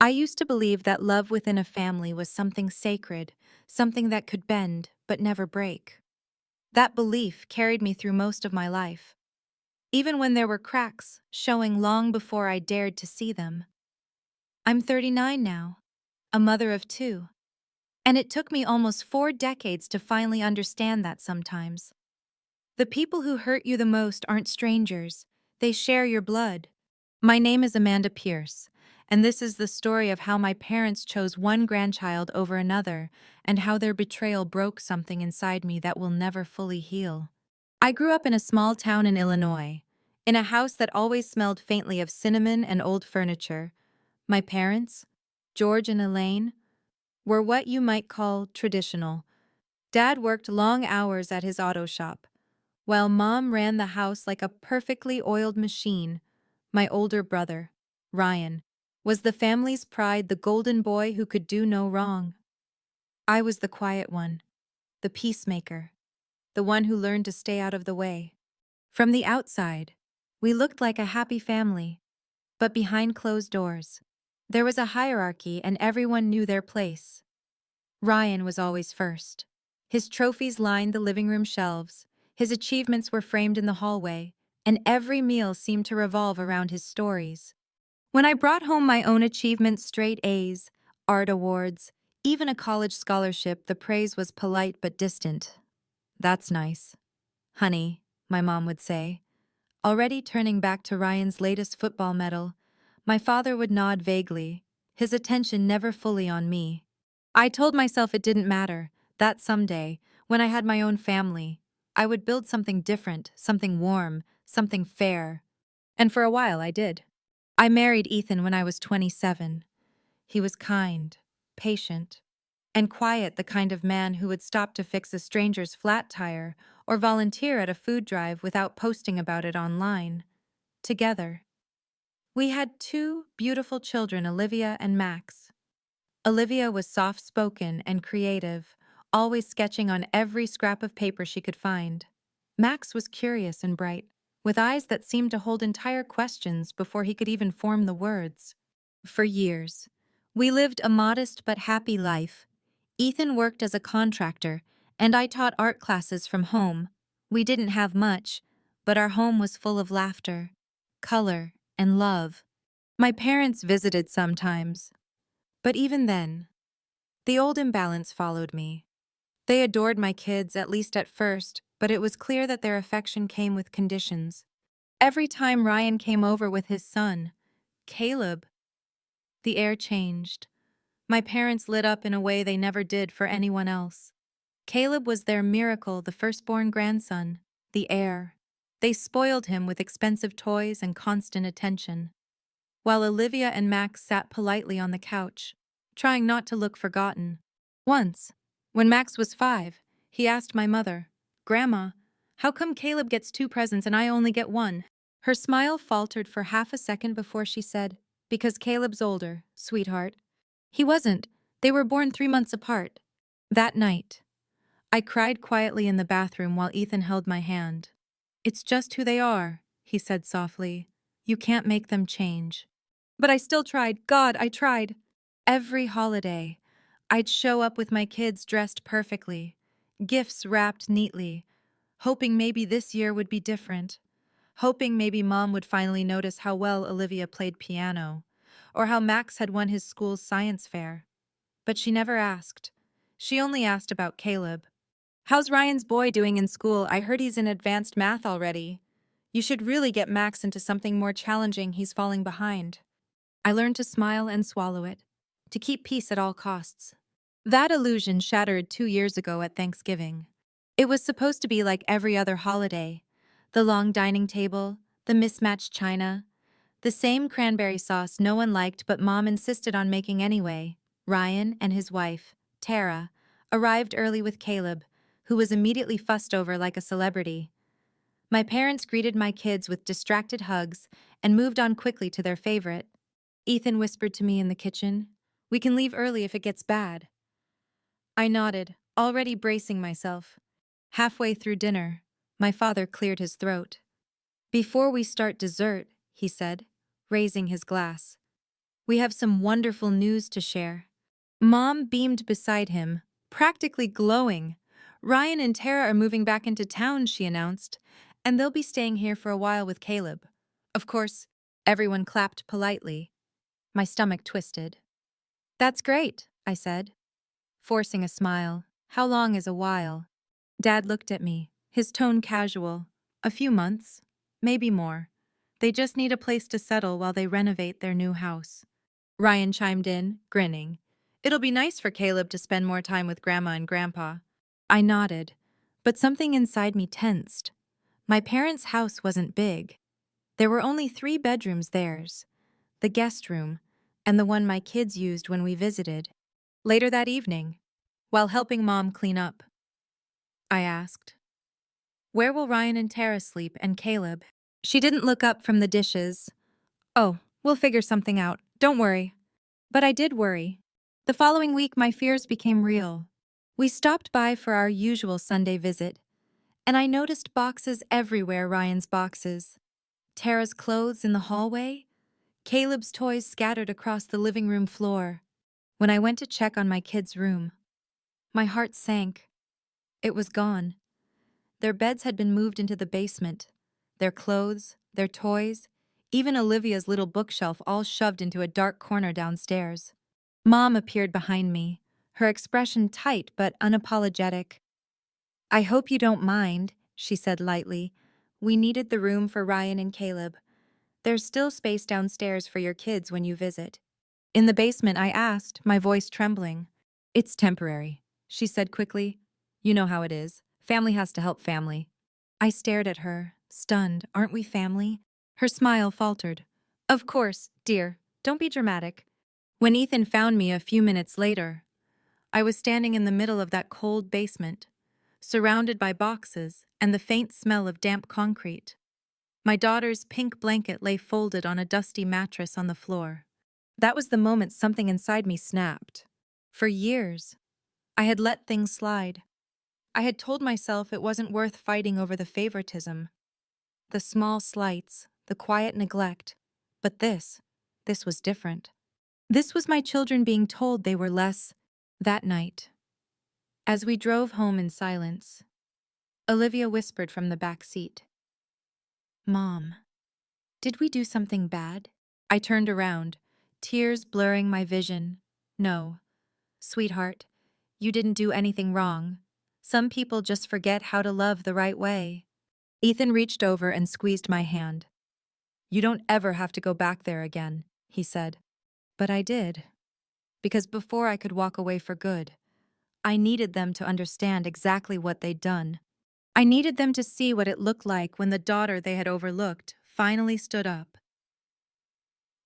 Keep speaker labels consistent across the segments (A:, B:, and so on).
A: I used to believe that love within a family was something sacred, something that could bend but never break. That belief carried me through most of my life, even when there were cracks showing long before I dared to see them. I'm 39 now, a mother of two, and it took me almost 4 decades to finally understand that sometimes. The people who hurt you the most aren't strangers, they share your blood. My name is Amanda Pierce, and this is the story of how my parents chose one grandchild over another and how their betrayal broke something inside me that will never fully heal. I grew up in a small town in Illinois, in a house that always smelled faintly of cinnamon and old furniture. My parents, George and Elaine, were what you might call traditional. Dad worked long hours at his auto shop, while Mom ran the house like a perfectly oiled machine. My older brother, Ryan, was the family's pride, the golden boy who could do no wrong. I was the quiet one, the peacemaker, the one who learned to stay out of the way. From the outside, we looked like a happy family, but behind closed doors, there was a hierarchy and everyone knew their place. Ryan was always first. His trophies lined the living room shelves, his achievements were framed in the hallway, and every meal seemed to revolve around his stories. When I brought home my own achievements, straight A's, art awards, even a college scholarship, the praise was polite but distant. "That's nice, honey," my mom would say. Already turning back to Ryan's latest football medal, my father would nod vaguely, his attention never fully on me. I told myself it didn't matter, that someday, when I had my own family, I would build something different, something warm, something fair. And for a while I did. I married Ethan when I was 27. He was kind, patient, and quiet, the kind of man who would stop to fix a stranger's flat tire or volunteer at a food drive without posting about it online. Together, we had two beautiful children, Olivia and Max. Olivia was soft-spoken and creative, always sketching on every scrap of paper she could find. Max was curious and bright, with eyes that seemed to hold entire questions before he could even form the words. For years, we lived a modest but happy life. Ethan worked as a contractor, and I taught art classes from home. We didn't have much, but our home was full of laughter, color, and love. My parents visited sometimes, but even then, the old imbalance followed me. They adored my kids, at least at first, but it was clear that their affection came with conditions. Every time Ryan came over with his son, Caleb, the air changed. My parents lit up in a way they never did for anyone else. Caleb was their miracle, the firstborn grandson, the heir. They spoiled him with expensive toys and constant attention, while Olivia and Max sat politely on the couch, trying not to look forgotten. Once, when Max was 5, he asked my mother, "Grandma, how come Caleb gets 2 presents and I only get one?" Her smile faltered for half a second before she said, "Because Caleb's older, sweetheart." He wasn't. They were born 3 months apart. That night, I cried quietly in the bathroom while Ethan held my hand. "It's just who they are," he said softly. "You can't make them change." But I still tried. God, I tried. Every holiday, I'd show up with my kids dressed perfectly, gifts wrapped neatly, hoping maybe this year would be different, hoping maybe Mom would finally notice how well Olivia played piano, or how Max had won his school's science fair. But she never asked. She only asked about Caleb. "How's Ryan's boy doing in school? I heard he's in advanced math already. You should really get Max into something more challenging, he's falling behind." I learned to smile and swallow it, to keep peace at all costs. That illusion shattered 2 years ago at Thanksgiving. It was supposed to be like every other holiday. The long dining table, the mismatched china, the same cranberry sauce no one liked but Mom insisted on making anyway. Ryan and his wife, Tara, arrived early with Caleb, who was immediately fussed over like a celebrity. My parents greeted my kids with distracted hugs and moved on quickly to their favorite. Ethan whispered to me in the kitchen, "We can leave early if it gets bad." I nodded, already bracing myself. Halfway through dinner, my father cleared his throat. "Before we start dessert," he said, raising his glass, We have some wonderful news to share. Mom beamed beside him, practically glowing. Ryan and Tara are moving back into town, she announced, and they'll be staying here for a while with Caleb. Of course, everyone clapped politely. My stomach twisted. That's great, I said, forcing a smile. How long is a while? Dad looked at me, his tone casual. A few months, maybe more. They just need a place to settle while they renovate their new house. Ryan chimed in, grinning. It'll be nice for Caleb to spend more time with Grandma and Grandpa. I nodded, but something inside me tensed. My parents' house wasn't big. There were only 3 bedrooms theirs, the guest room, and the one my kids used when we visited. Later that evening, while helping Mom clean up, I asked, where will Ryan and Tara sleep and Caleb? She didn't look up from the dishes. Oh, we'll figure something out, don't worry. But I did worry. The following week, my fears became real. We stopped by for our usual Sunday visit, and I noticed boxes everywhere, Ryan's boxes. Tara's clothes in the hallway, Caleb's toys scattered across the living room floor. When I went to check on my kids' room, my heart sank. It was gone. Their beds had been moved into the basement. Their clothes, their toys, even Olivia's little bookshelf all shoved into a dark corner downstairs. Mom appeared behind me, her expression tight but unapologetic. I hope you don't mind, she said lightly. We needed the room for Ryan and Caleb. There's still space downstairs for your kids when you visit. In the basement, I asked, my voice trembling. It's temporary, she said quickly. You know how it is. Family has to help family. I stared at her, stunned. Aren't we family? Her smile faltered. Of course, dear. Don't be dramatic. When Ethan found me a few minutes later, I was standing in the middle of that cold basement, surrounded by boxes and the faint smell of damp concrete. My daughter's pink blanket lay folded on a dusty mattress on the floor. That was the moment something inside me snapped. For years, I had let things slide. I had told myself it wasn't worth fighting over the favoritism, the small slights, the quiet neglect. But this was different. This was my children being told they were less. That night, as we drove home in silence, Olivia whispered from the back seat, Mom, did we do something bad? I turned around, tears blurring my vision. No, sweetheart, you didn't do anything wrong. Some people just forget how to love the right way. Ethan reached over and squeezed my hand. You don't ever have to go back there again, he said. But I did. Because before I could walk away for good, I needed them to understand exactly what they'd done. I needed them to see what it looked like when the daughter they had overlooked finally stood up.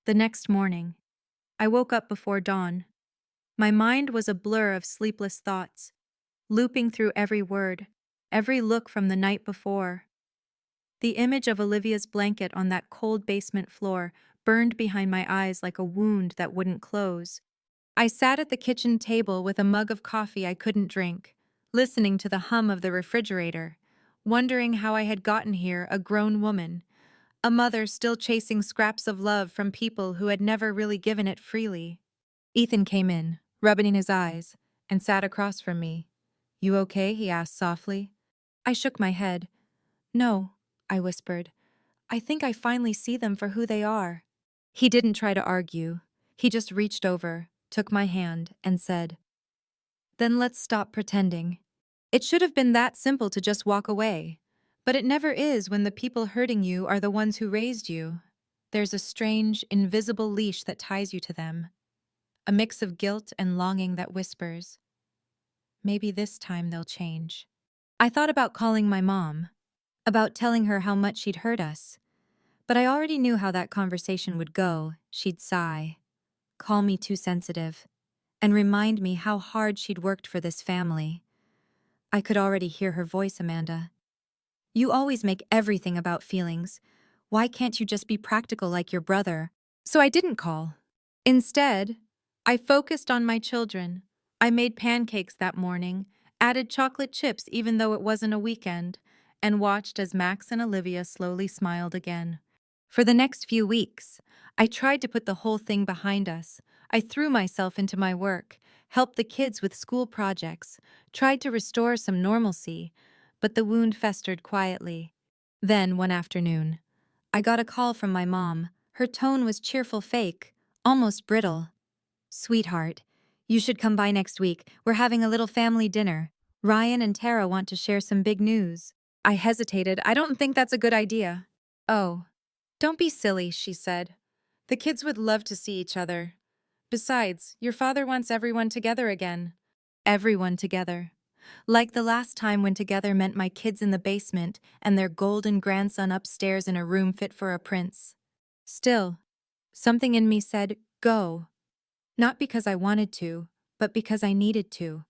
A: The next morning, I woke up before dawn. My mind was a blur of sleepless thoughts, looping through every word, every look from the night before. The image of Olivia's blanket on that cold basement floor burned behind my eyes like a wound that wouldn't close. I sat at the kitchen table with a mug of coffee I couldn't drink, listening to the hum of the refrigerator, wondering how I had gotten here a grown woman, a mother still chasing scraps of love from people who had never really given it freely. Ethan came in, rubbing his eyes, and sat across from me. You okay? He asked softly. I shook my head. No, I whispered. I think I finally see them for who they are. He didn't try to argue. He just reached over, took my hand, and said, Then let's stop pretending. It should have been that simple to just walk away. But it never is when the people hurting you are the ones who raised you. There's a strange, invisible leash that ties you to them. A mix of guilt and longing that whispers, maybe this time they'll change. I thought about calling my mom, about telling her how much she'd hurt us. But I already knew how that conversation would go. She'd sigh, call me too sensitive, and remind me how hard she'd worked for this family. I could already hear her voice, Amanda. You always make everything about feelings. Why can't you just be practical like your brother? So I didn't call. Instead, I focused on my children. I made pancakes that morning, added chocolate chips even though it wasn't a weekend, and watched as Max and Olivia slowly smiled again. For the next few weeks, I tried to put the whole thing behind us. I threw myself into my work, helped the kids with school projects, tried to restore some normalcy, but the wound festered quietly. Then, one afternoon, I got a call from my mom. Her tone was cheerful fake, almost brittle. "Sweetheart, you should come by next week. We're having a little family dinner. Ryan and Tara want to share some big news." I hesitated. "I don't think that's a good idea." "Oh, don't be silly," she said. "The kids would love to see each other. Besides, your father wants everyone together again." Everyone together. Like the last time when together meant my kids in the basement and their golden grandson upstairs in a room fit for a prince. Still, something in me said, "Go." Not because I wanted to, but because I needed to.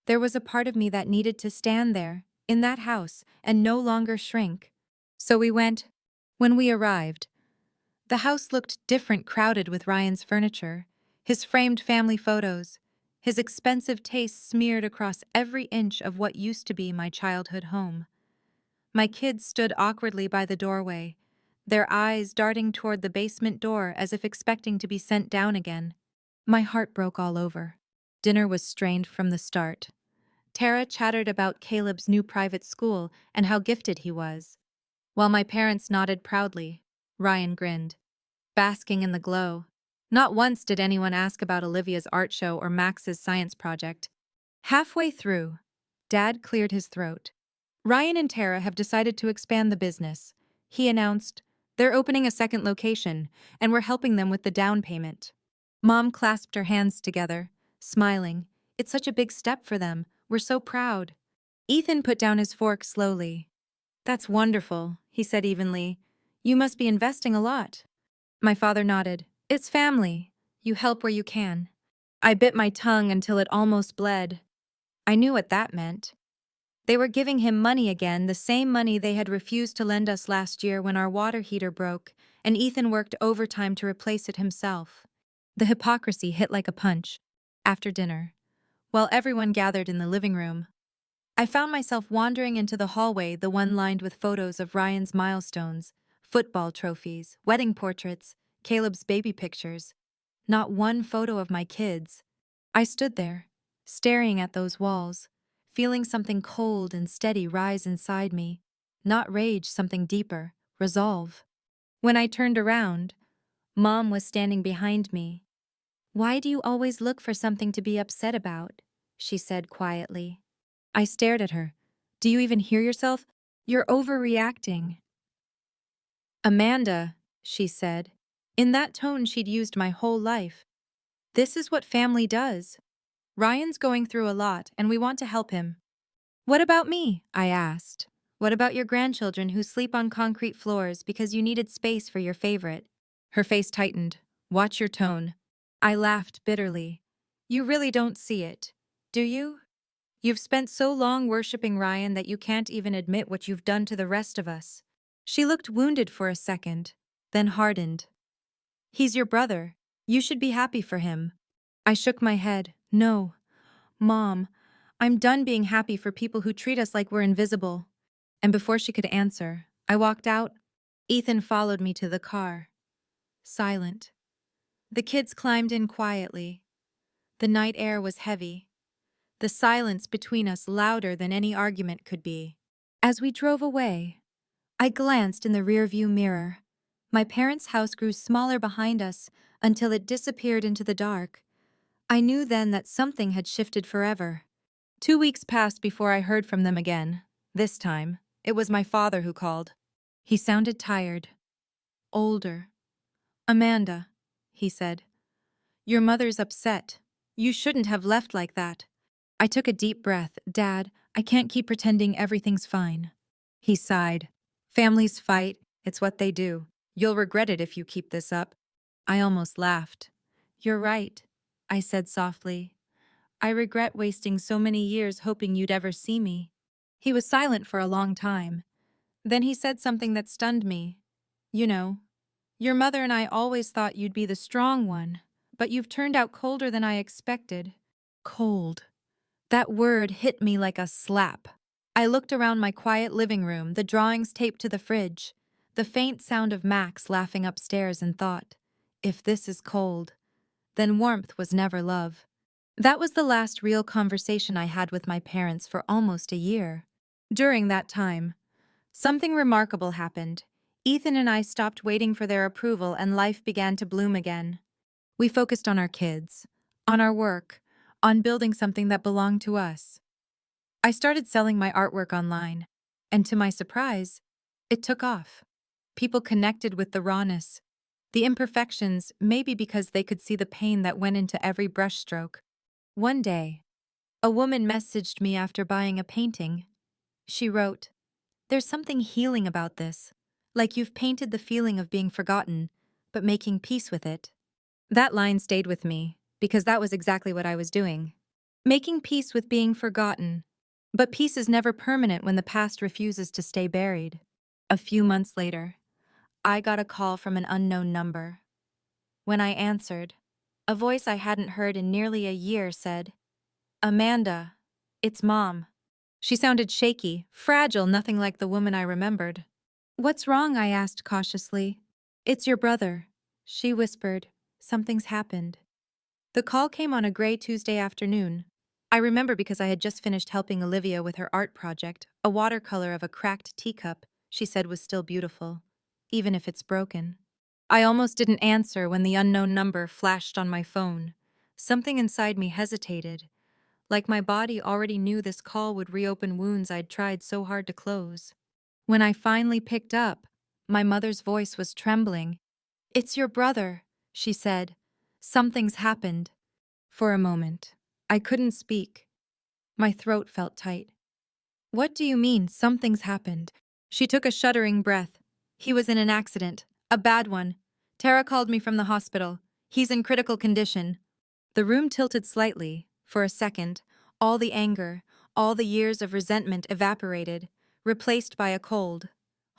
A: There was a part of me that needed to stand there, in that house, and no longer shrink. So we went. When we arrived, the house looked different, crowded with Ryan's furniture, his framed family photos, his expensive taste smeared across every inch of what used to be my childhood home. My kids stood awkwardly by the doorway, their eyes darting toward the basement door as if expecting to be sent down again. My heart broke all over. Dinner was strained from the start. Tara chattered about Caleb's new private school and how gifted he was. While my parents nodded proudly, Ryan grinned, basking in the glow. Not once did anyone ask about Olivia's art show or Max's science project. Halfway through, Dad cleared his throat. "Ryan and Tara have decided to expand the business," he announced. "They're opening a second location, and we're helping them with the down payment." Mom clasped her hands together, smiling. "It's such a big step for them. We're so proud." Ethan put down his fork slowly. "That's wonderful," he said evenly. "You must be investing a lot." My father nodded. "It's family. You help where you can." I bit my tongue until it almost bled. I knew what that meant. They were giving him money again, the same money they had refused to lend us last year when our water heater broke, and Ethan worked overtime to replace it himself. The hypocrisy hit like a punch. After dinner, while everyone gathered in the living room, I found myself wandering into the hallway, the one lined with photos of Ryan's milestones, football trophies, wedding portraits, Caleb's baby pictures. Not one photo of my kids. I stood there, staring at those walls, feeling something cold and steady rise inside me. Not rage, something deeper, resolve. When I turned around, Mom was standing behind me. "Why do you always look for something to be upset about?" she said quietly. I stared at her. "Do you even hear yourself? You're overreacting." "Amanda," she said, in that tone she'd used my whole life. "This is what family does. Ryan's going through a lot, and we want to help him." "What about me?" I asked. "What about your grandchildren who sleep on concrete floors because you needed space for your favorite?" Her face tightened. "Watch your tone." I laughed bitterly. "You really don't see it, do you? You've spent so long worshipping Ryan that you can't even admit what you've done to the rest of us." She looked wounded for a second, then hardened. "He's your brother. You should be happy for him." I shook my head. "No, Mom, I'm done being happy for people who treat us like we're invisible." And before she could answer, I walked out. Ethan followed me to the car, silent. The kids climbed in quietly. The night air was heavy, the silence between us louder than any argument could be. As we drove away, I glanced in the rearview mirror. My parents' house grew smaller behind us until it disappeared into the dark. I knew then that something had shifted forever. 2 weeks passed before I heard from them again. This time, it was my father who called. He sounded tired, older. "Amanda," he said, "your mother's upset. You shouldn't have left like that." I took a deep breath. "Dad, I can't keep pretending everything's fine." He sighed. "Families fight. It's what they do. You'll regret it if you keep this up." I almost laughed. "You're right," I said softly. "I regret wasting so many years hoping you'd ever see me." He was silent for a long time. Then he said something that stunned me. "You know, your mother and I always thought you'd be the strong one, but you've turned out colder than I expected." Cold. That word hit me like a slap. I looked around my quiet living room, the drawings taped to the fridge, the faint sound of Max laughing upstairs, and thought, if this is cold, then warmth was never love. That was the last real conversation I had with my parents for almost a year. During that time, something remarkable happened. Ethan and I stopped waiting for their approval and life began to bloom again. We focused on our kids, on our work, on building something that belonged to us. I started selling my artwork online, and to my surprise, it took off. People connected with the rawness, the imperfections, maybe because they could see the pain that went into every brushstroke. One day, a woman messaged me after buying a painting. She wrote, "There's something healing about this, like you've painted the feeling of being forgotten, but making peace with it." That line stayed with me, because that was exactly what I was doing. Making peace with being forgotten. But peace is never permanent when the past refuses to stay buried. A few months later, I got a call from an unknown number. When I answered, a voice I hadn't heard in nearly a year said, "Amanda, it's Mom." She sounded shaky, fragile, nothing like the woman I remembered. "What's wrong?" I asked cautiously. "It's your brother," she whispered. "Something's happened." The call came on a gray Tuesday afternoon. I remember because I had just finished helping Olivia with her art project, a watercolor of a cracked teacup she said was still beautiful, even if it's broken. I almost didn't answer when the unknown number flashed on my phone. Something inside me hesitated, like my body already knew this call would reopen wounds I'd tried so hard to close. When I finally picked up, my mother's voice was trembling. "It's your brother," she said. "Something's happened." For a moment, I couldn't speak. My throat felt tight. "What do you mean, something's happened?" She took a shuddering breath. "He was in an accident. A bad one. Tara called me from the hospital. He's in critical condition." The room tilted slightly. For a second, all the anger, all the years of resentment evaporated, replaced by a cold,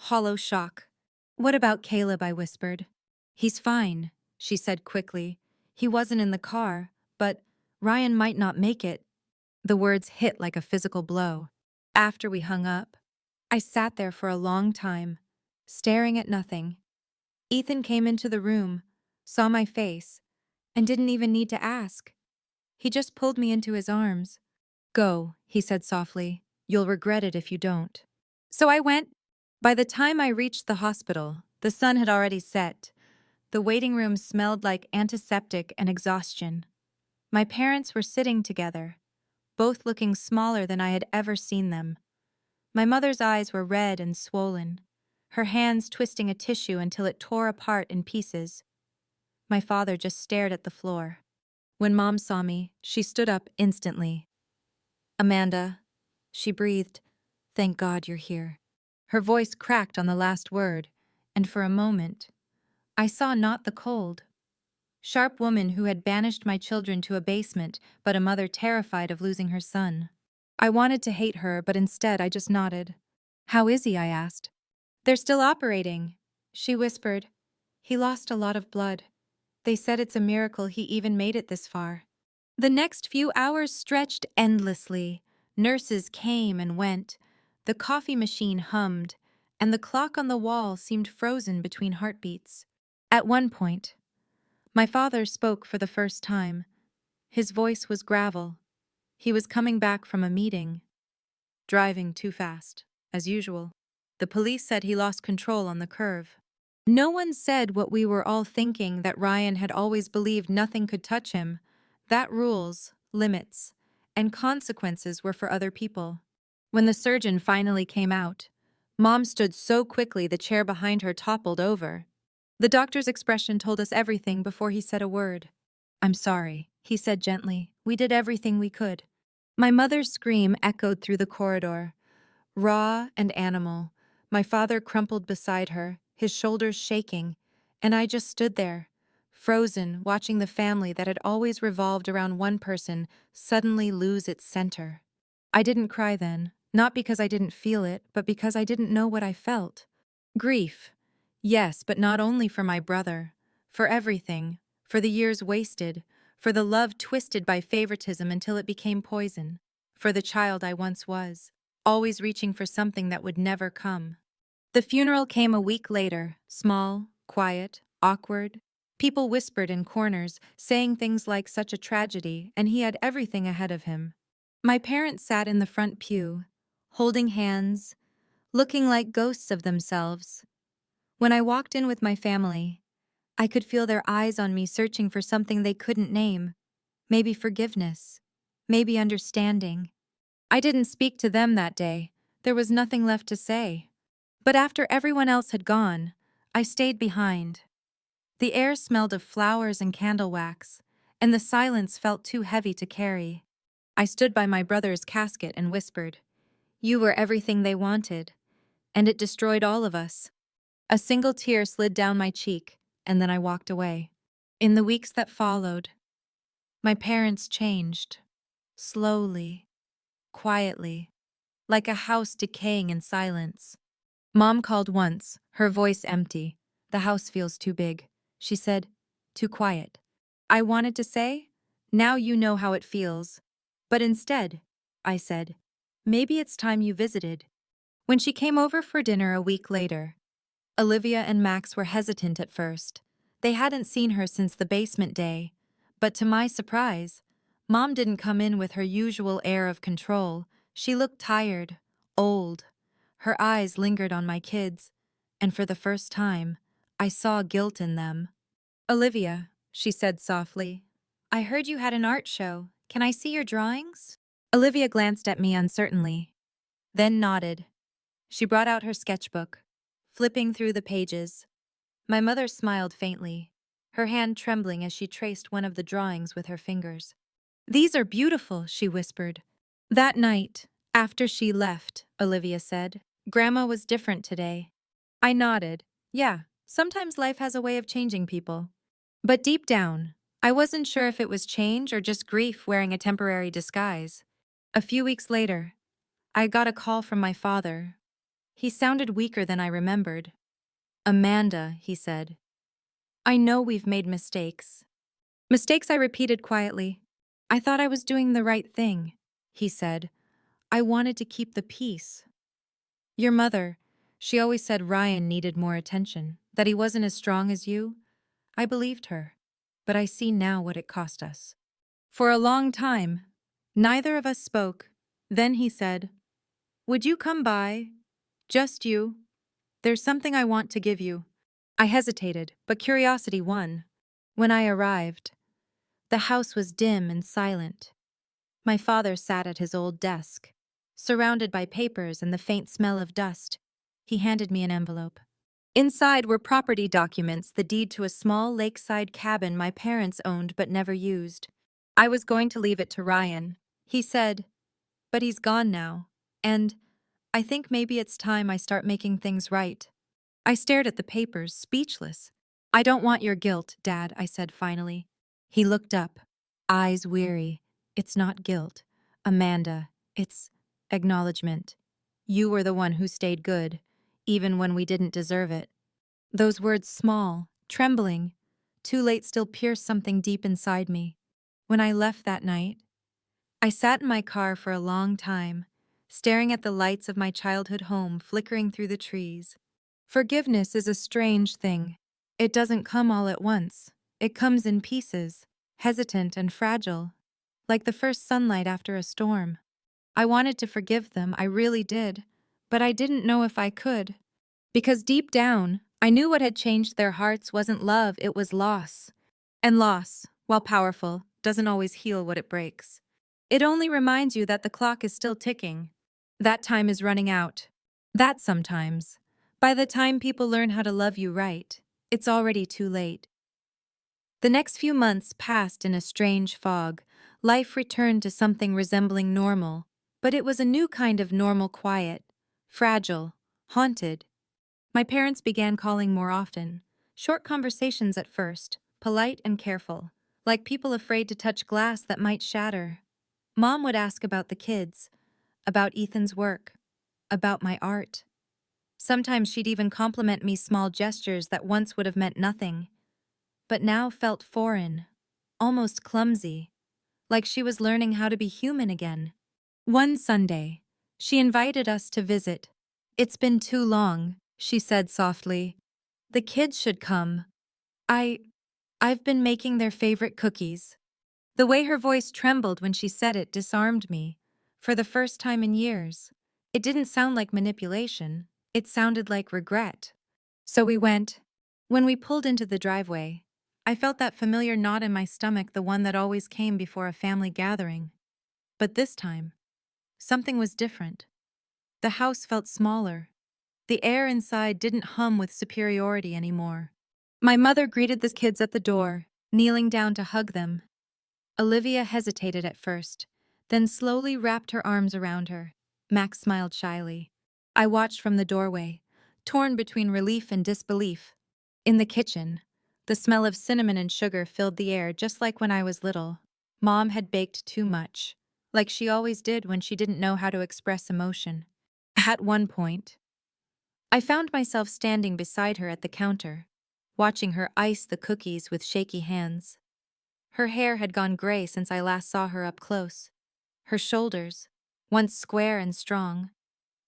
A: hollow shock. "What about Caleb?" I whispered. "He's fine," she said quickly. "He wasn't in the car, but Ryan might not make it." The words hit like a physical blow. After we hung up, I sat there for a long time, staring at nothing. Ethan came into the room, saw my face, and didn't even need to ask. He just pulled me into his arms. "Go," he said softly. "You'll regret it if you don't." So I went. By the time I reached the hospital, the sun had already set. The waiting room smelled like antiseptic and exhaustion. My parents were sitting together, both looking smaller than I had ever seen them. My mother's eyes were red and swollen, her hands twisting a tissue until it tore apart in pieces. My father just stared at the floor. When Mom saw me, she stood up instantly. "Amanda," she breathed, "thank God you're here." Her voice cracked on the last word, and for a moment, I saw not the cold, sharp woman who had banished my children to a basement, but a mother terrified of losing her son. I wanted to hate her, but instead I just nodded. "How is he?" I asked. "They're still operating," she whispered. "He lost a lot of blood. They said it's a miracle he even made it this far." The next few hours stretched endlessly. Nurses came and went. The coffee machine hummed, and the clock on the wall seemed frozen between heartbeats. At one point, my father spoke for the first time. His voice was gravel. He was coming back from a meeting. Driving too fast, as usual. The police said he lost control on the curve. No one said what we were all thinking, that Ryan had always believed nothing could touch him, that rules, limits, and consequences were for other people. When the surgeon finally came out, Mom stood so quickly the chair behind her toppled over. The doctor's expression told us everything before he said a word. "I'm sorry," he said gently. "We did everything we could." My mother's scream echoed through the corridor. Raw and animal, my father crumpled beside her, his shoulders shaking, and I just stood there, frozen, watching the family that had always revolved around one person suddenly lose its center. I didn't cry then, not because I didn't feel it, but because I didn't know what I felt. Grief. Yes, but not only for my brother. For everything. For the years wasted. For the love twisted by favoritism until it became poison. For the child I once was, always reaching for something that would never come. The funeral came a week later, small, quiet, awkward. People whispered in corners, saying things like such a tragedy, and he had everything ahead of him. My parents sat in the front pew, holding hands, looking like ghosts of themselves. When I walked in with my family, I could feel their eyes on me searching for something they couldn't name. Maybe forgiveness. Maybe understanding. I didn't speak to them that day. There was nothing left to say. But after everyone else had gone, I stayed behind. The air smelled of flowers and candle wax, and the silence felt too heavy to carry. I stood by my brother's casket and whispered, "You were everything they wanted, and it destroyed all of us." A single tear slid down my cheek, and then I walked away. In the weeks that followed, my parents changed. Slowly, quietly, like a house decaying in silence. Mom called once, her voice empty. "The house feels too big." She said, "Too quiet." I wanted to say, "Now you know how it feels." But instead, I said, "Maybe it's time you visited." When she came over for dinner a week later, Olivia and Max were hesitant at first. They hadn't seen her since the basement day. But to my surprise, Mom didn't come in with her usual air of control. She looked tired, old. Her eyes lingered on my kids, and for the first time, I saw guilt in them. "Olivia," she said softly, "I heard you had an art show. Can I see your drawings?" Olivia glanced at me uncertainly, then nodded. She brought out her sketchbook, flipping through the pages. My mother smiled faintly, her hand trembling as she traced one of the drawings with her fingers. "These are beautiful," she whispered. That night, after she left, Olivia said, "Grandma was different today." I nodded. Yeah, sometimes life has a way of changing people. But deep down, I wasn't sure if it was change or just grief wearing a temporary disguise. A few weeks later, I got a call from my father. He sounded weaker than I remembered. "Amanda," he said, "I know we've made mistakes." "Mistakes," I repeated quietly. "I thought I was doing the right thing," he said. "I wanted to keep the peace." "Your mother, she always said Ryan needed more attention, that he wasn't as strong as you." I believed her, but I see now what it cost us. For a long time, neither of us spoke. Then he said, "Would you come by? Just you. There's something I want to give you." I hesitated, but curiosity won. When I arrived, the house was dim and silent. My father sat at his old desk, surrounded by papers and the faint smell of dust. He handed me an envelope. Inside were property documents, the deed to a small lakeside cabin my parents owned but never used. I was going to leave it to Ryan. He said, "But he's gone now, and I think maybe it's time I start making things right." I stared at the papers, speechless. "I don't want your guilt, Dad," I said finally. He looked up, eyes weary. "It's not guilt, Amanda. It's acknowledgement. You were the one who stayed good, even when we didn't deserve it." Those words, small, trembling, too late, still pierced something deep inside me. When I left that night, I sat in my car for a long time, staring at the lights of my childhood home flickering through the trees. Forgiveness is a strange thing. It doesn't come all at once. It comes in pieces, hesitant and fragile, like the first sunlight after a storm. I wanted to forgive them, I really did, but I didn't know if I could. Because deep down, I knew what had changed their hearts wasn't love, it was loss. And loss, while powerful, doesn't always heal what it breaks. It only reminds you that the clock is still ticking. That time is running out. That sometimes, by the time people learn how to love you right, it's already too late. The next few months passed in a strange fog. Life returned to something resembling normal, but it was a new kind of normal quiet, fragile, haunted. My parents began calling more often. Short conversations at first, polite and careful, like people afraid to touch glass that might shatter. Mom would ask about the kids, about Ethan's work, about my art. Sometimes she'd even compliment me small gestures that once would have meant nothing, but now felt foreign, almost clumsy, like she was learning how to be human again. One Sunday, she invited us to visit. "It's been too long," she said softly. The kids should come. I. I've been making their favorite cookies. The way her voice trembled when she said it disarmed me. For the first time in years. It didn't sound like manipulation. It sounded like regret. So we went. When we pulled into the driveway, I felt that familiar knot in my stomach, the one that always came before a family gathering. But this time, something was different. The house felt smaller. The air inside didn't hum with superiority anymore. My mother greeted the kids at the door, kneeling down to hug them. Olivia hesitated at first, then slowly wrapped her arms around her. Max smiled shyly. I watched from the doorway, torn between relief and disbelief. In the kitchen, the smell of cinnamon and sugar filled the air just like when I was little. Mom had baked too much, like she always did when she didn't know how to express emotion. At one point, I found myself standing beside her at the counter, watching her ice the cookies with shaky hands. Her hair had gone gray since I last saw her up close. Her shoulders, once square and strong,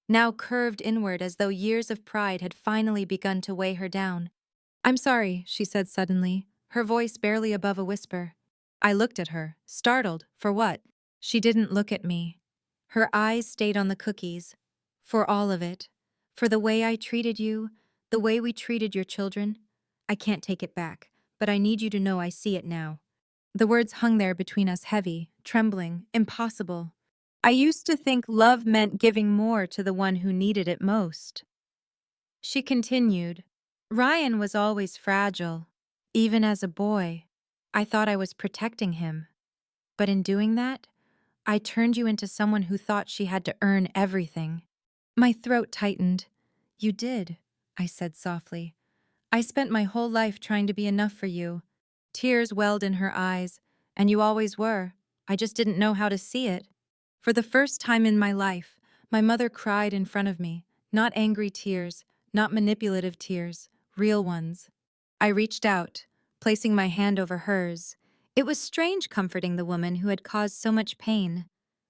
A: now curved inward as though years of pride had finally begun to weigh her down. I'm sorry, she said suddenly, her voice barely above a whisper. I looked at her, startled. For what? She didn't look at me. Her eyes stayed on the cookies. For all of it. For the way I treated you, the way we treated your children. I can't take it back, but I need you to know I see it now. The words hung there between us, heavy, trembling, impossible. I used to think love meant giving more to the one who needed it most. She continued, Ryan was always fragile. Even as a boy, I thought I was protecting him. But in doing that, I turned you into someone who thought she had to earn everything. My throat tightened. You did, I said softly. I spent my whole life trying to be enough for you. Tears welled in her eyes, and you always were. I just didn't know how to see it. For the first time in my life, my mother cried in front of me, not angry tears, not manipulative tears, real ones. I reached out, placing my hand over hers. It was strange comforting the woman who had caused so much pain.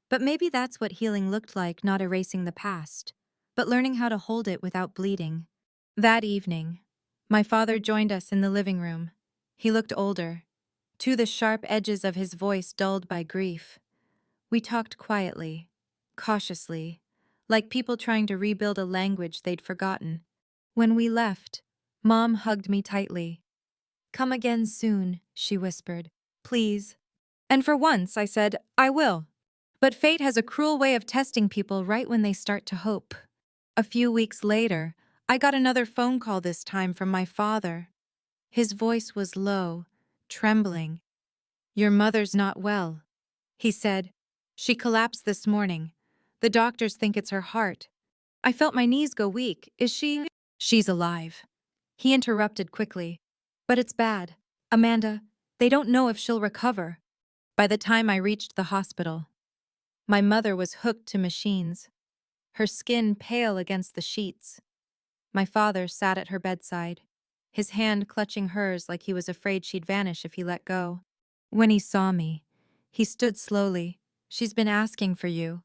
A: But maybe that's what healing looked like, not erasing the past, but learning how to hold it without bleeding. That evening, my father joined us in the living room. He looked older, to the sharp edges of his voice dulled by grief. We talked quietly, cautiously, like people trying to rebuild a language they'd forgotten. When we left, Mom hugged me tightly. Come again soon, she whispered. Please. And for once, I said, I will. But fate has a cruel way of testing people right when they start to hope. A few weeks later, I got another phone call, this time from my father. His voice was low, trembling. Your mother's not well, he said. She collapsed this morning. The doctors think it's her heart. I felt my knees go weak. Is she? She's alive. He interrupted quickly. But it's bad. Amanda, they don't know if she'll recover. By the time I reached the hospital, my mother was hooked to machines, her skin pale against the sheets. My father sat at her bedside, his hand clutching hers like he was afraid she'd vanish if he let go. When he saw me, he stood slowly. She's been asking for you.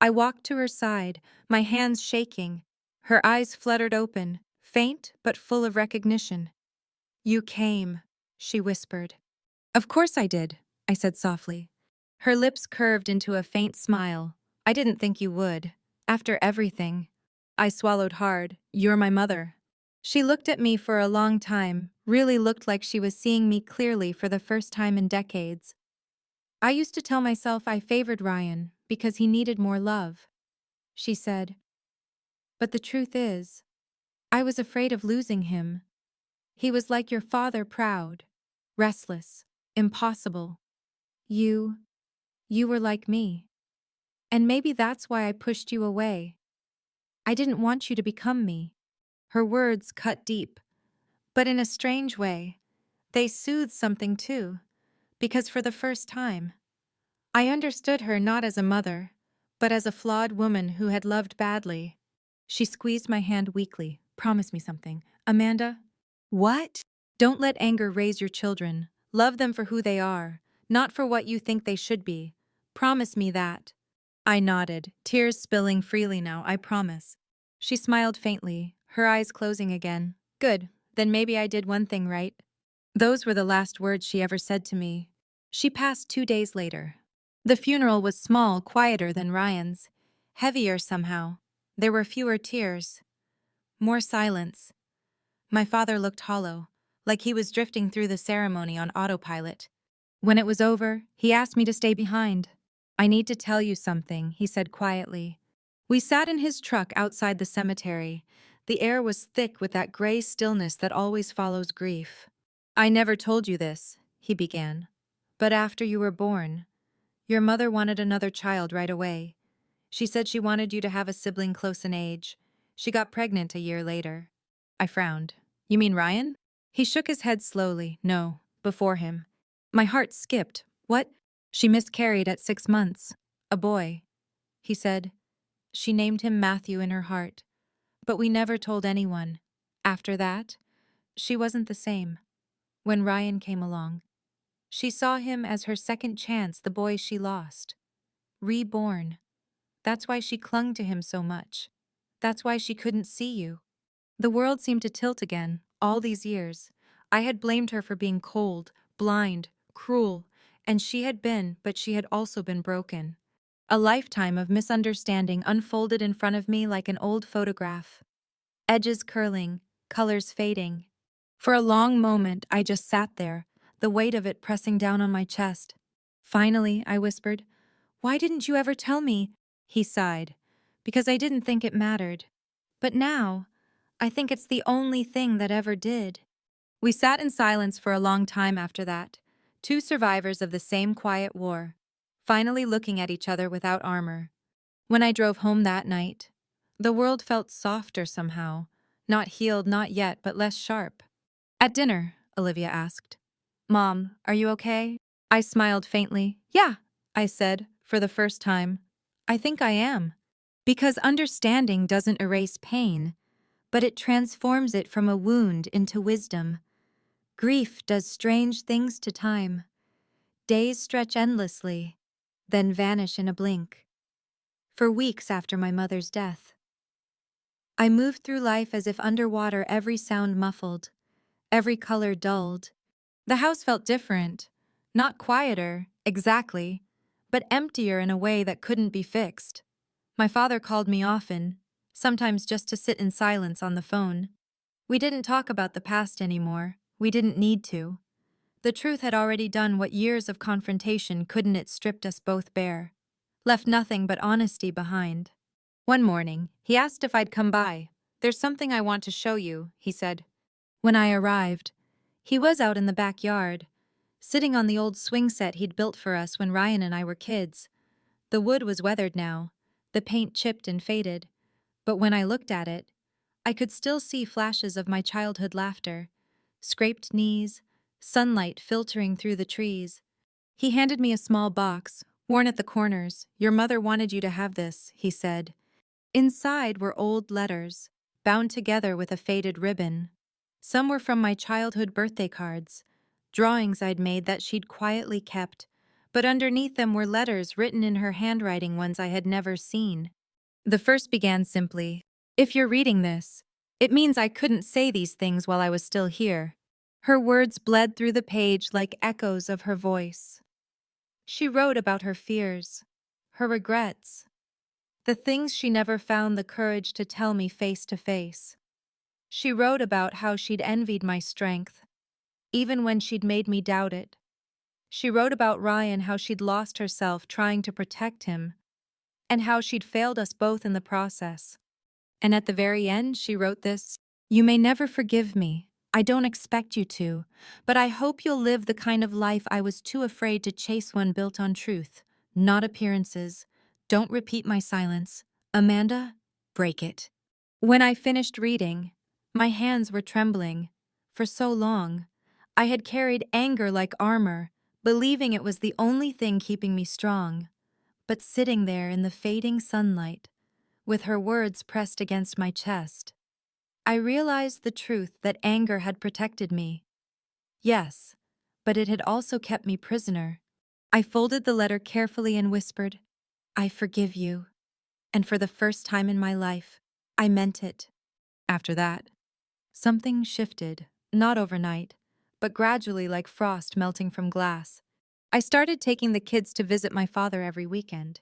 A: I walked to her side, my hands shaking. Her eyes fluttered open, faint but full of recognition. You came, she whispered. Of course I did, I said softly. Her lips curved into a faint smile. I didn't think you would. After everything. I swallowed hard. You're my mother. She looked at me for a long time, really looked like she was seeing me clearly for the first time in decades. I used to tell myself I favored Ryan because he needed more love, she said. But the truth is, I was afraid of losing him. He was like your father, proud, restless, impossible. You were like me. And maybe that's why I pushed you away. I didn't want you to become me. Her words cut deep, but in a strange way, they soothed something too, because for the first time, I understood her not as a mother, but as a flawed woman who had loved badly. She squeezed my hand weakly. Promise me something. Amanda? What? Don't let anger raise your children. Love them for who they are, not for what you think they should be. Promise me that. I nodded, tears spilling freely now, I promise. She smiled faintly. her eyes closing again. Good, then maybe I did one thing right. Those were the last words she ever said to me. She passed 2 days later. The funeral was small, quieter than Ryan's. Heavier somehow. There were fewer tears. More silence. My father looked hollow, like he was drifting through the ceremony on autopilot. When it was over, he asked me to stay behind. I need to tell you something, he said quietly. We sat in his truck outside the cemetery. The air was thick with that gray stillness that always follows grief. I never told you this, he began. But after you were born, your mother wanted another child right away. She said she wanted you to have a sibling close in age. She got pregnant a year later. I frowned. You mean Ryan? He shook his head slowly. No, before him. My heart skipped. What? She miscarried at 6 months. A boy. He said. She named him Matthew in her heart. But we never told anyone. After that, she wasn't the same. When Ryan came along, she saw him as her second chance, the boy she lost. Reborn. That's why she clung to him so much. That's why she couldn't see you. The world seemed to tilt again, all these years. I had blamed her for being cold, blind, cruel, and she had been, but she had also been broken. A lifetime of misunderstanding unfolded in front of me like an old photograph. Edges curling, colors fading. For a long moment, I just sat there, the weight of it pressing down on my chest. Finally, I whispered, "Why didn't you ever tell me?" He sighed. Because I didn't think it mattered. But now, I think it's the only thing that ever did. We sat in silence for a long time after that, two survivors of the same quiet war, finally looking at each other without armor. When I drove home that night, the world felt softer somehow, not healed, not yet, but less sharp. At dinner, Olivia asked, "Mom, are you okay?" I smiled faintly. "Yeah," I said, for the first time. "I think I am." Because understanding doesn't erase pain, but it transforms it from a wound into wisdom. Grief does strange things to time. Days stretch endlessly, then vanish in a blink. For weeks after my mother's death, I moved through life as if underwater, every sound muffled, every color dulled. The house felt different, not quieter, exactly, but emptier in a way that couldn't be fixed. My father called me often, sometimes just to sit in silence on the phone. We didn't talk about the past anymore. We didn't need to. The truth had already done what years of confrontation couldn't. It stripped us both bare, left nothing but honesty behind. One morning, he asked if I'd come by. "There's something I want to show you," he said. When I arrived, he was out in the backyard, sitting on the old swing set he'd built for us when Ryan and I were kids. The wood was weathered now, the paint chipped and faded, but when I looked at it, I could still see flashes of my childhood laughter, scraped knees, sunlight filtering through the trees. He handed me a small box, worn at the corners. "Your mother wanted you to have this," he said. Inside were old letters, bound together with a faded ribbon. Some were from my childhood birthday cards, drawings I'd made that she'd quietly kept, but underneath them were letters written in her handwriting, ones I had never seen. The first began simply, "If you're reading this, it means I couldn't say these things while I was still here." Her words bled through the page like echoes of her voice. She wrote about her fears, her regrets, the things she never found the courage to tell me face to face. She wrote about how she'd envied my strength, even when she'd made me doubt it. She wrote about Ryan, how she'd lost herself trying to protect him, and how she'd failed us both in the process. And at the very end, she wrote this: "You may never forgive me. I don't expect you to, but I hope you'll live the kind of life I was too afraid to chase, one built on truth, not appearances. Don't repeat my silence. Amanda, break it." When I finished reading, my hands were trembling. For so long, I had carried anger like armor, believing it was the only thing keeping me strong. But sitting there in the fading sunlight, with her words pressed against my chest, I realized the truth that anger had protected me. Yes, but it had also kept me prisoner. I folded the letter carefully and whispered, "I forgive you." And for the first time in my life, I meant it. After that, something shifted, not overnight, but gradually like frost melting from glass. I started taking the kids to visit my father every weekend.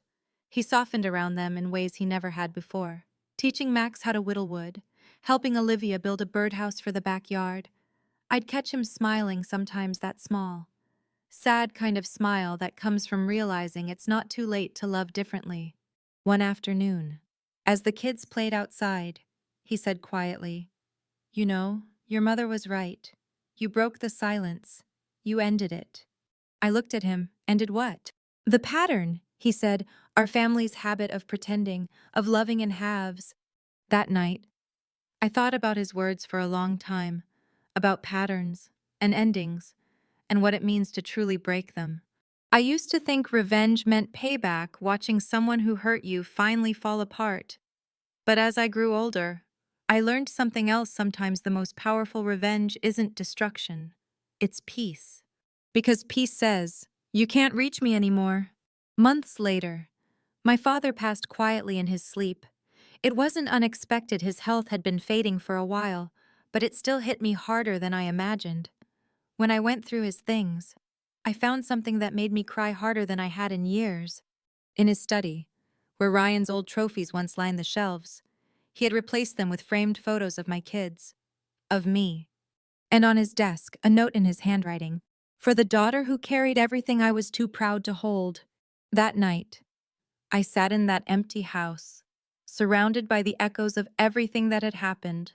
A: He softened around them in ways he never had before, teaching Max how to whittle wood, helping Olivia build a birdhouse for the backyard. I'd catch him smiling sometimes that small, sad kind of smile that comes from realizing it's not too late to love differently. One afternoon, as the kids played outside, he said quietly, "You know, your mother was right. You broke the silence. You ended it." I looked at him. Ended what? "The pattern," he said, "our family's habit of pretending, of loving in halves." That night, I thought about his words for a long time, about patterns and endings, and what it means to truly break them. I used to think revenge meant payback, watching someone who hurt you finally fall apart. But as I grew older, I learned something else. Sometimes the most powerful revenge isn't destruction, it's peace. Because peace says, "You can't reach me anymore." Months later, my father passed quietly in his sleep. It wasn't unexpected. His health had been fading for a while, but it still hit me harder than I imagined. When I went through his things, I found something that made me cry harder than I had in years. In his study, where Ryan's old trophies once lined the shelves, he had replaced them with framed photos of my kids, of me. And on his desk, a note in his handwriting, "For the daughter who carried everything I was too proud to hold." That night, I sat in that empty house, surrounded by the echoes of everything that had happened,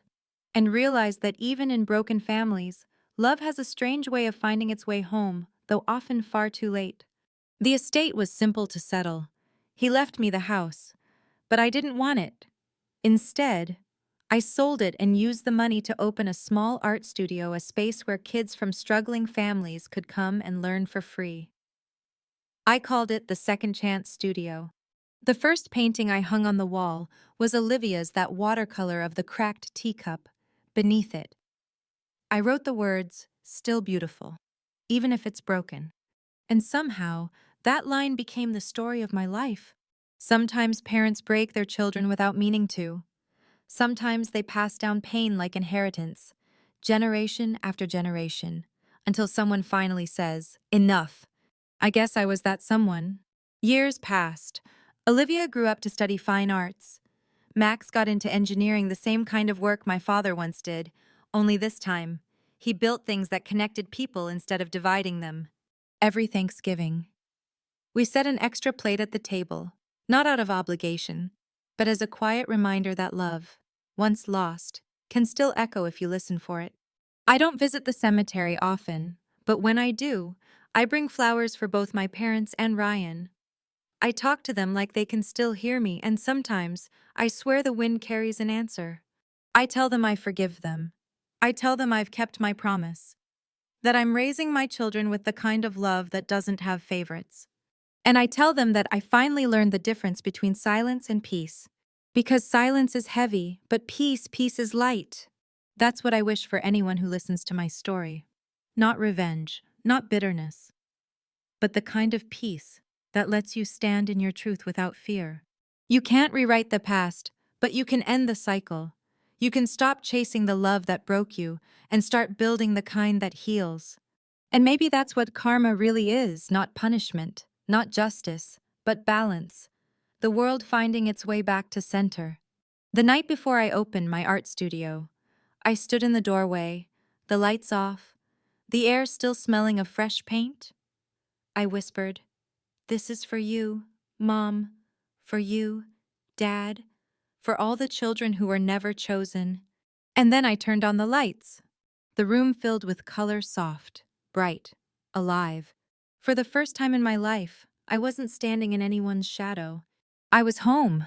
A: and realized that even in broken families, love has a strange way of finding its way home, though often far too late. The estate was simple to settle. He left me the house, but I didn't want it. Instead, I sold it and used the money to open a small art studio, a space where kids from struggling families could come and learn for free. I called it the Second Chance Studio. The first painting I hung on the wall was Olivia's, that watercolor of the cracked teacup. Beneath it, I wrote the words, "Still beautiful, even if it's broken." And somehow, that line became the story of my life. Sometimes parents break their children without meaning to. Sometimes they pass down pain like inheritance, generation after generation, until someone finally says, "Enough." I guess I was that someone. Years passed. Olivia grew up to study fine arts. Max got into engineering, the same kind of work my father once did, only this time, he built things that connected people instead of dividing them. Every Thanksgiving, we set an extra plate at the table, not out of obligation, but as a quiet reminder that love, once lost, can still echo if you listen for it. I don't visit the cemetery often, but when I do, I bring flowers for both my parents and Ryan. I talk to them like they can still hear me, and sometimes I swear the wind carries an answer. I tell them I forgive them. I tell them I've kept my promise, that I'm raising my children with the kind of love that doesn't have favorites. And I tell them that I finally learned the difference between silence and peace. Because silence is heavy, but peace is light. That's what I wish for anyone who listens to my story. Not revenge, not bitterness, but the kind of peace that lets you stand in your truth without fear. You can't rewrite the past, but you can end the cycle. You can stop chasing the love that broke you and start building the kind that heals. And maybe that's what karma really is, not punishment, not justice, but balance. The world finding its way back to center. The night before I opened my art studio, I stood in the doorway, the lights off, the air still smelling of fresh paint. I whispered, "This is for you, Mom, for you, Dad, for all the children who were never chosen." And then I turned on the lights. The room filled with color, soft, bright, alive. For the first time in my life, I wasn't standing in anyone's shadow. I was home.